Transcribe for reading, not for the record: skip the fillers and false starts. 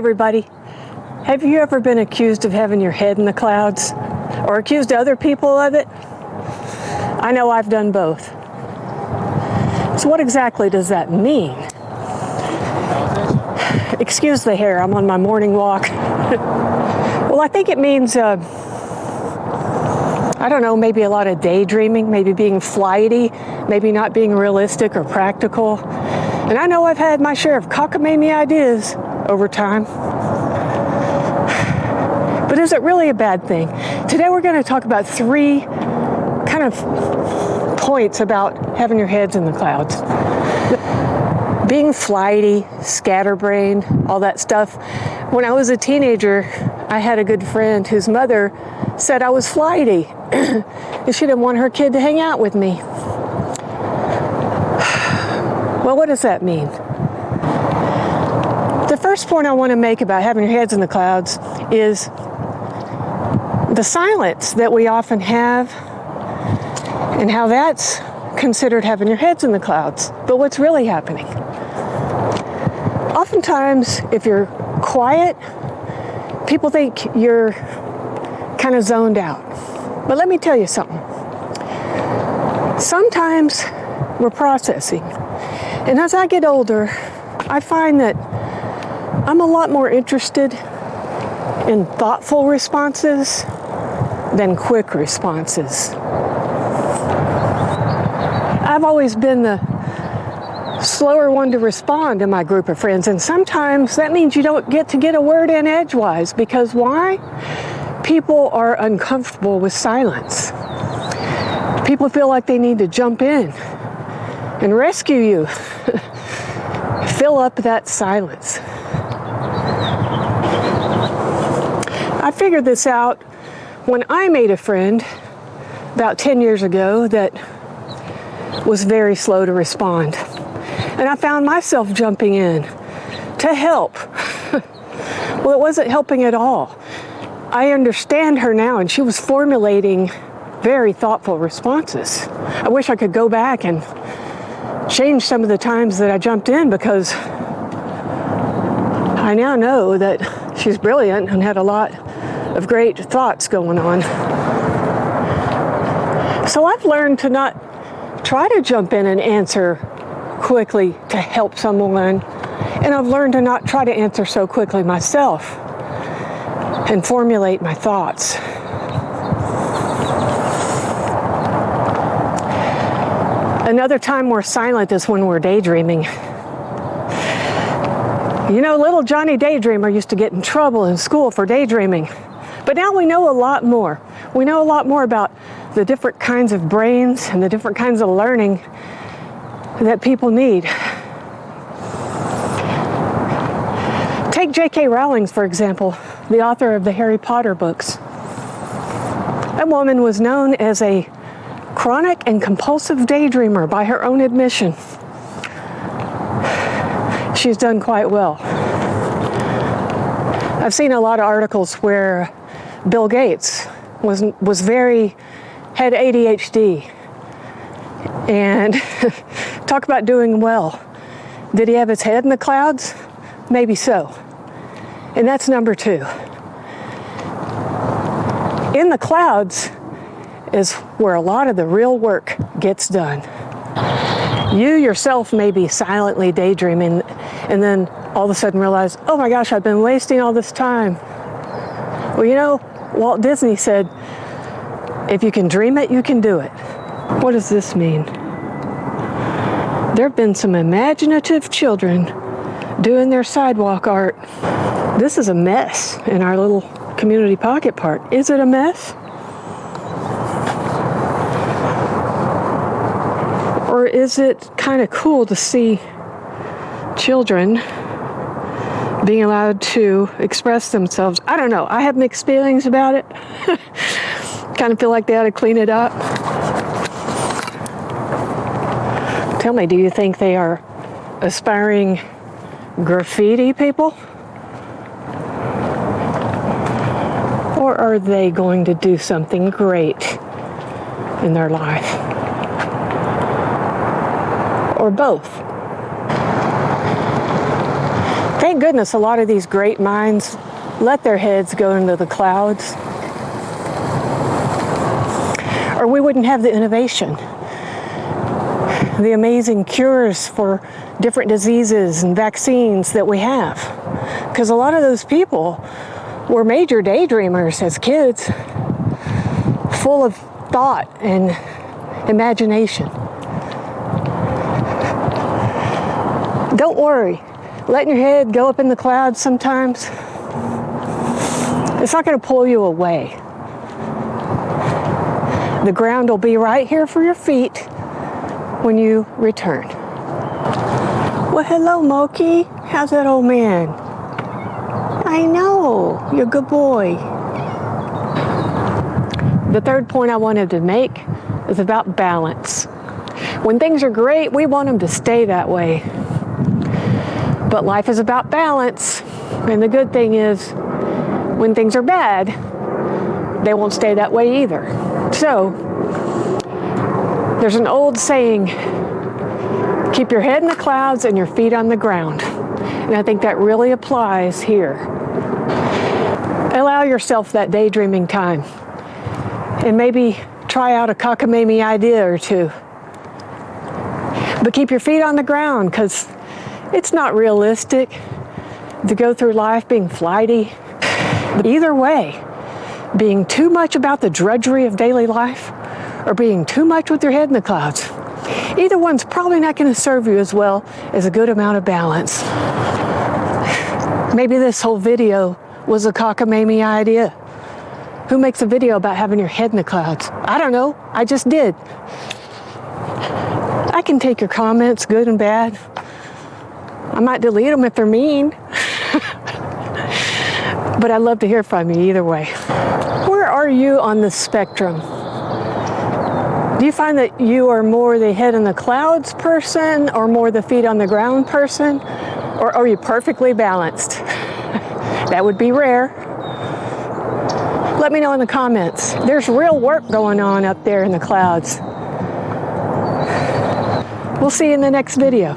everybody. Have you ever been accused of having your head in the clouds? Or accused other people of it? I know I've done both. So what exactly does that mean? Excuse the hair, I'm on my morning walk. Well, I think it means, I don't know, maybe a lot of daydreaming, maybe being flighty, maybe not being realistic or practical. And I know I've had my share of cockamamie ideas over time. But is it really a bad thing? Today we're going to talk about 3 kind of points about having your heads in the clouds. Being flighty, scatterbrained, all that stuff. When I was a teenager, I had a good friend whose mother said I was flighty and she didn't want her kid to hang out with me. Well, what does that mean? The first point I want to make about having your heads in the clouds is the silence that we often have and how that's considered having your heads in the clouds. But what's really happening? Oftentimes, if you're quiet, people think you're kind of zoned out. But let me tell you something. Sometimes we're processing. And as I get older, I find that I'm a lot more interested in thoughtful responses than quick responses. I've always been the slower one to respond in my group of friends, and sometimes that means you don't get to get a word in edgewise, because why? People are uncomfortable with silence. People feel like they need to jump in and rescue you. Fill up that silence. I figured this out when I made a friend about 10 years ago that was very slow to respond. And I found myself jumping in to help. Well, it wasn't helping at all. I understand her now, and she was formulating very thoughtful responses. I wish I could go back and change some of the times that I jumped in, because I now know that she's brilliant and had a lot of great thoughts going on. So I've learned to not try to jump in and answer quickly to help someone, and I've learned to not try to answer so quickly myself and formulate my thoughts. Another time we're silent is when we're daydreaming. You know, little Johnny Daydreamer used to get in trouble in school for daydreaming. But now we know a lot more. We know a lot more about the different kinds of brains and the different kinds of learning that people need. Take J.K. Rowling, for example, the author of the Harry Potter books. That woman was known as a chronic and compulsive daydreamer by her own admission. She's done quite well. I've seen a lot of articles where Bill Gates had ADHD, and talk about doing well. Did he have his head in the clouds? Maybe so. And that's number 2. In the clouds is where a lot of the real work gets done. You yourself may be silently daydreaming and then all of a sudden realize, oh my gosh, I've been wasting all this time. Well, you know, Walt Disney said, if you can dream it, you can do it. What does this mean? There have been some imaginative children doing their sidewalk art. This is a mess in our little community pocket park. Is it a mess? Or is it kind of cool to see children being allowed to express themselves? I don't know. I have mixed feelings about it. Kind of feel like they ought to clean it up. Tell me, do you think they are aspiring graffiti people? Or are they going to do something great in their life? Or both? Thank goodness a lot of these great minds let their heads go into the clouds, or we wouldn't have the innovation, the amazing cures for different diseases and vaccines that we have. Because a lot of those people were major daydreamers as kids, full of thought and imagination. Don't worry, letting your head go up in the clouds sometimes, it's not going to pull you away. The ground will be right here for your feet when you return. Well, hello, Moki. How's that old man? I know, you're a good boy. The third point I wanted to make is about balance. When things are great, we want them to stay that way. But life is about balance. And the good thing is, when things are bad, they won't stay that way either. So, there's an old saying, keep your head in the clouds and your feet on the ground. And I think that really applies here. Allow yourself that daydreaming time. And maybe try out a cockamamie idea or two. But keep your feet on the ground, because it's not realistic to go through life being flighty. But either way, being too much about the drudgery of daily life or being too much with your head in the clouds, either one's probably not going to serve you as well as a good amount of balance. Maybe this whole video was a cockamamie idea. Who makes a video about having your head in the clouds? I don't know. I just did. I can take your comments, good and bad. I might delete them if they're mean. But I'd love to hear from you either way. Where are you on the spectrum? Do you find that you are more the head in the clouds person or more the feet on the ground person? Or are you perfectly balanced? That would be rare. Let me know in the comments. There's real work going on up there in the clouds. We'll see you in the next video.